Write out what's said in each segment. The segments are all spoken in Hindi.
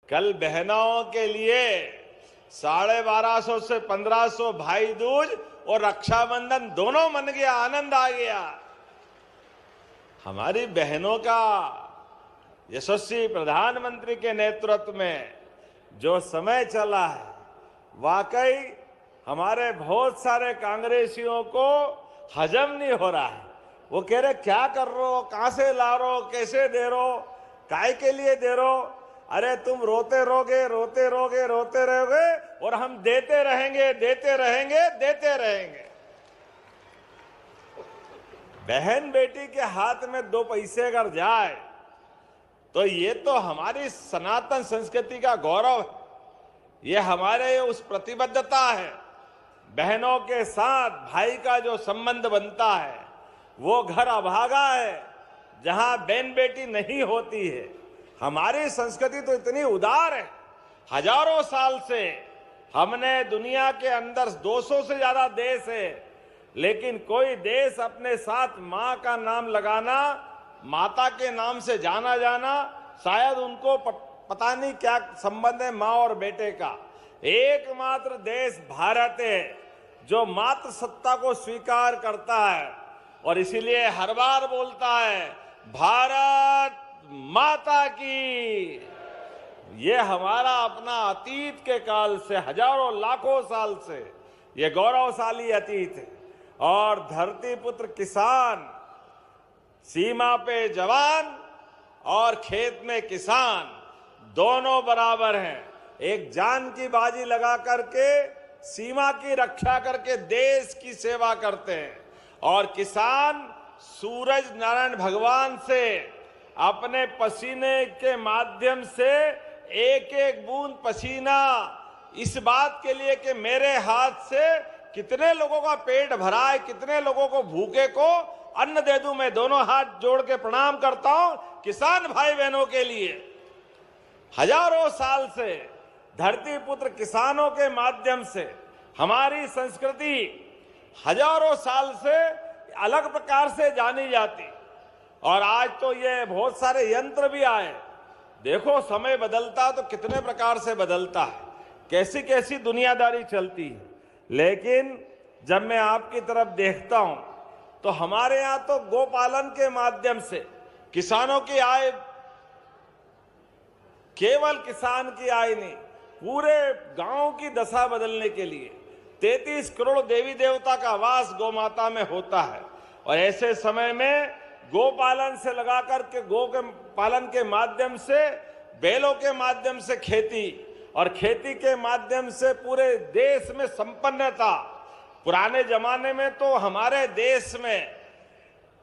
कल बहनों के लिए 1250 से 1500 भाई दूज और रक्षाबंधन दोनों मन गया, आनंद आ गया। हमारी बहनों का यशस्वी प्रधानमंत्री के नेतृत्व में जो समय चला है, वाकई हमारे बहुत सारे कांग्रेसियों को हजम नहीं हो रहा है। वो कह रहे क्या कर रहे हो, कहां से ला रहे हो, कैसे दे रहे हो, काय के लिए दे रहे हो। अरे तुम रोते रहोगे, रोते रहोगे, रोते रहोगे और हम देते रहेंगे, देते रहेंगे, देते रहेंगे। बहन बेटी के हाथ में 2 पैसे अगर जाए तो ये तो हमारी सनातन संस्कृति का गौरव है, ये हमारे उस प्रतिबद्धता है। बहनों के साथ भाई का जो संबंध बनता है वो घर अभागा है जहां बहन बेटी नहीं होती है। हमारी संस्कृति तो इतनी उदार है, हजारों साल से हमने दुनिया के अंदर 200 से ज्यादा देश है, लेकिन कोई देश अपने साथ मां का नाम लगाना, माता के नाम से जाना जाना, शायद उनको पता नहीं क्या संबंध है मां और बेटे का। एकमात्र देश भारत है जो मातृ सत्ता को स्वीकार करता है और इसीलिए हर बार बोलता है भारत माता की। ये हमारा अपना अतीत के काल से, हजारों लाखों साल से ये गौरवशाली अतीत है। और धरती पुत्र किसान, सीमा पे जवान और खेत में किसान दोनों बराबर हैं। एक जान की बाजी लगा करके सीमा की रक्षा करके देश की सेवा करते हैं और किसान सूरज नारायण भगवान से अपने पसीने के माध्यम से एक एक बूंद पसीना इस बात के लिए कि मेरे हाथ से कितने लोगों का पेट भरा है, कितने लोगों को भूखे को अन्न दे दूं। मैं दोनों हाथ जोड़ के प्रणाम करता हूं किसान भाई बहनों के लिए। हजारों साल से धरती पुत्र किसानों के माध्यम से हमारी संस्कृति हजारों साल से अलग प्रकार से जानी जाती और आज तो ये बहुत सारे यंत्र भी आए। देखो समय बदलता तो कितने प्रकार से बदलता है, कैसी कैसी दुनियादारी चलती है। लेकिन जब मैं आपकी तरफ देखता हूं तो हमारे यहां तो गोपालन के माध्यम से किसानों की आय, केवल किसान की आय नहीं, पूरे गांव की दशा बदलने के लिए 33 करोड़ देवी देवता का वास गौ माता में होता है। और ऐसे समय में गोपालन से लगा करके गौ के पालन के माध्यम से, बैलों के माध्यम से खेती और खेती के माध्यम से पूरे देश में संपन्नता। पुराने जमाने में तो हमारे देश में,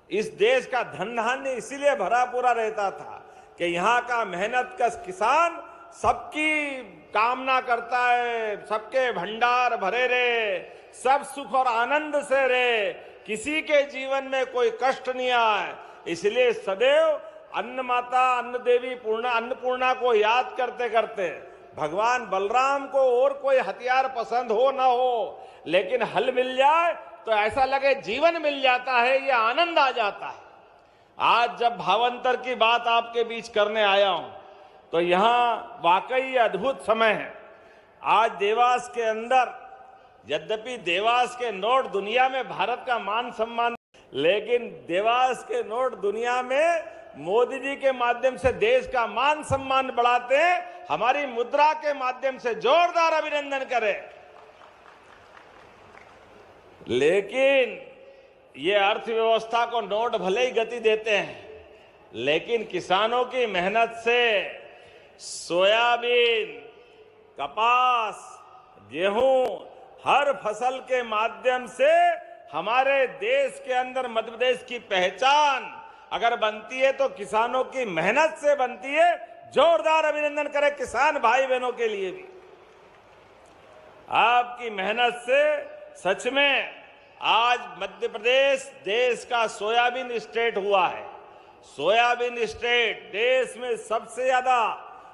इस देश का धन धान्य इसीलिए भरा पूरा रहता था कि यहाँ का मेहनत कश किसान सबकी कामना करता है, सबके भंडार भरे रहे, सब सुख और आनंद से रहे, किसी के जीवन में कोई कष्ट नहीं आए। इसलिए सदैव अन्न माता, अन्न देवी अन्नपूर्णा को याद करते करते भगवान बलराम को और कोई हथियार पसंद हो ना हो, लेकिन हल मिल जाए तो ऐसा लगे जीवन मिल जाता है, ये आनंद आ जाता है। आज जब भावांतर की बात आपके बीच करने आया हूं तो यहां वाकई अद्भुत समय है। आज देवास के अंदर, यद्यपि देवास के नोट दुनिया में भारत का मान सम्मान, लेकिन देवास के नोट दुनिया में मोदी जी के माध्यम से देश का मान सम्मान बढ़ाते हैं। हमारी मुद्रा के माध्यम से जोरदार अभिनंदन करें। लेकिन ये अर्थव्यवस्था को नोट भले ही गति देते हैं, लेकिन किसानों की मेहनत से सोयाबीन, कपास, गेहूं, हर फसल के माध्यम से हमारे देश के अंदर मध्य प्रदेश की पहचान अगर बनती है तो किसानों की मेहनत से बनती है। जोरदार अभिनंदन करें किसान भाई बहनों के लिए भी। आपकी मेहनत से सच में आज मध्य प्रदेश देश का सोयाबीन स्टेट हुआ है। सोयाबीन स्टेट, देश में सबसे ज्यादा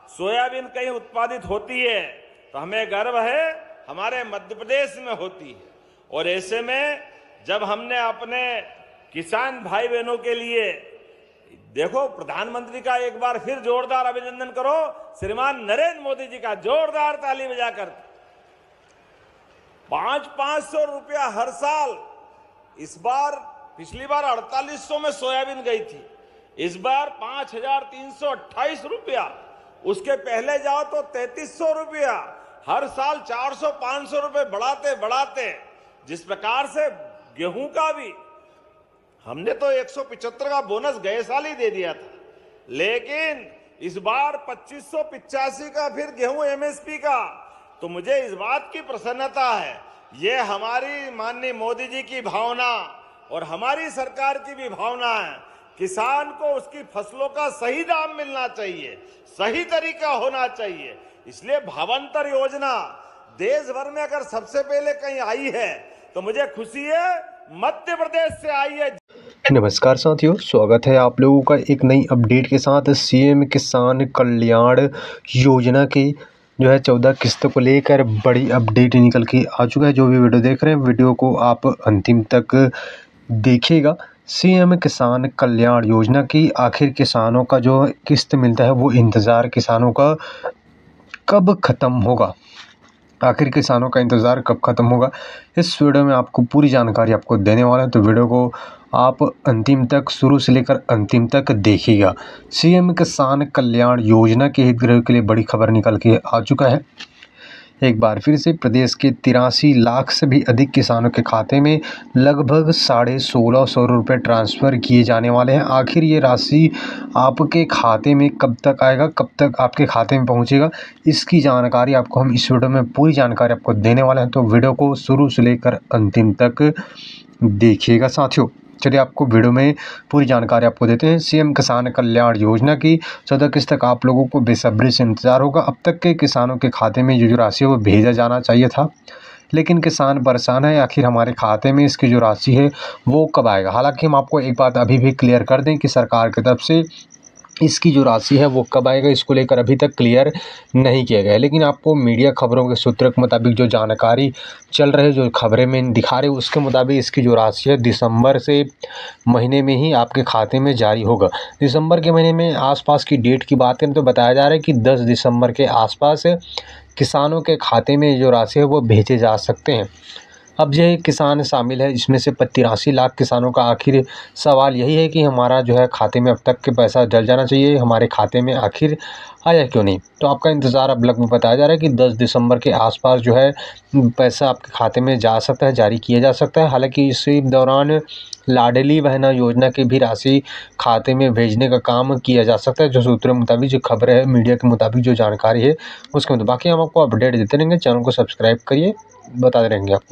सोयाबीन कहीं उत्पादित होती है तो हमें गर्व है हमारे मध्य प्रदेश में होती है। और ऐसे में जब हमने अपने किसान भाई बहनों के लिए देखो, प्रधानमंत्री का एक बार फिर जोरदार अभिनंदन करो, श्रीमान नरेंद्र मोदी जी का जोरदार ताली बजाकर। 500 रुपया हर साल। इस बार, पिछली बार 4800 में सोयाबीन गई थी, इस बार 5328 रुपया। उसके पहले जाओ तो 3300 रुपया। हर साल 400-500 रुपए बढ़ाते बढ़ाते, जिस प्रकार से गेहूं का भी हमने तो 175 का बोनस गए साल ही दे दिया था, लेकिन इस बार 2585 का फिर गेहूं एमएसपी का। तो मुझे इस बात की प्रसन्नता है, ये हमारी माननीय मोदी जी की भावना और हमारी सरकार की भी भावना है। किसान को उसकी फसलों का सही दाम मिलना चाहिए, सही तरीका होना चाहिए। इसलिए भावांतर योजना देश भर में अगर सबसे पहले कहीं आई है तो मुझे खुशी है, मध्य प्रदेश से आई है। नमस्कार साथियों, स्वागत है आप लोगों का एक नई अपडेट के साथ। सीएम किसान कल्याण योजना की जो है 14 किस्तों को लेकर बड़ी अपडेट निकल के आ चुका है। जो भी वीडियो देख रहे हैं, वीडियो को आप अंतिम तक देखिएगा। सीएम किसान कल्याण योजना की आखिर किसानों का जो किस्त मिलता है वो इंतज़ार किसानों का कब ख़त्म होगा, आखिर किसानों का इंतज़ार कब ख़त्म होगा, इस वीडियो में आपको पूरी जानकारी आपको देने वाला है। तो वीडियो को आप अंतिम तक, शुरू से लेकर अंतिम तक देखिएगा। सीएम किसान कल्याण योजना के हितग्राहियों के लिए बड़ी खबर निकल के आ चुका है। एक बार फिर से प्रदेश के 83 लाख से भी अधिक किसानों के खाते में लगभग 1650 रुपये ट्रांसफ़र किए जाने वाले हैं। आखिर ये राशि आपके खाते में कब तक आएगा, कब तक आपके खाते में पहुंचेगा, इसकी जानकारी आपको हम इस वीडियो में पूरी जानकारी आपको देने वाले हैं। तो वीडियो को शुरू से लेकर अंतिम तक देखिएगा साथियों। चलिए आपको वीडियो में पूरी जानकारी आपको देते हैं। सीएम किसान कल्याण योजना की 14 किस्त तक आप लोगों को बेसब्री से इंतज़ार होगा। अब तक के किसानों के खाते में जो राशि है वो भेजा जाना चाहिए था, लेकिन किसान परेशान है, आखिर हमारे खाते में इसकी जो राशि है वो कब आएगा। हालांकि हम आपको एक बात अभी भी क्लियर कर दें कि सरकार की तरफ से इसकी जो राशि है वो कब आएगा, इसको लेकर अभी तक क्लियर नहीं किया गया है। लेकिन आपको मीडिया खबरों के सूत्र के मुताबिक जो जानकारी चल रही है, जो खबरें में दिखा रहे, उसके मुताबिक इसकी जो राशि है दिसंबर से महीने में ही आपके खाते में जारी होगा। दिसंबर के महीने में आसपास की डेट की बात करें तो बताया जा रहा है कि 10 दिसंबर के आसपास किसानों के खाते में जो राशि है वो भेजे जा सकते हैं। अब ये किसान शामिल है, इसमें से 83 लाख किसानों का आखिर सवाल यही है कि हमारा जो है खाते में अब तक के पैसा डल जाना चाहिए, हमारे खाते में आखिर आया क्यों नहीं। तो आपका इंतज़ार अब लगभग बताया जा रहा है कि 10 दिसंबर के आसपास जो है पैसा आपके खाते में जा सकता है, जारी किया जा सकता है। हालांकि इसी दौरान लाडली बहना योजना की भी राशि खाते में भेजने का काम किया जा सकता है, जो सूत्रों के मुताबिक जो खबर है, मीडिया के मुताबिक जो जानकारी है उसके मुताबिक। बाकी हम आपको अपडेट देते रहेंगे, चैनल को सब्सक्राइब करिए, बताते रहेंगे आपको।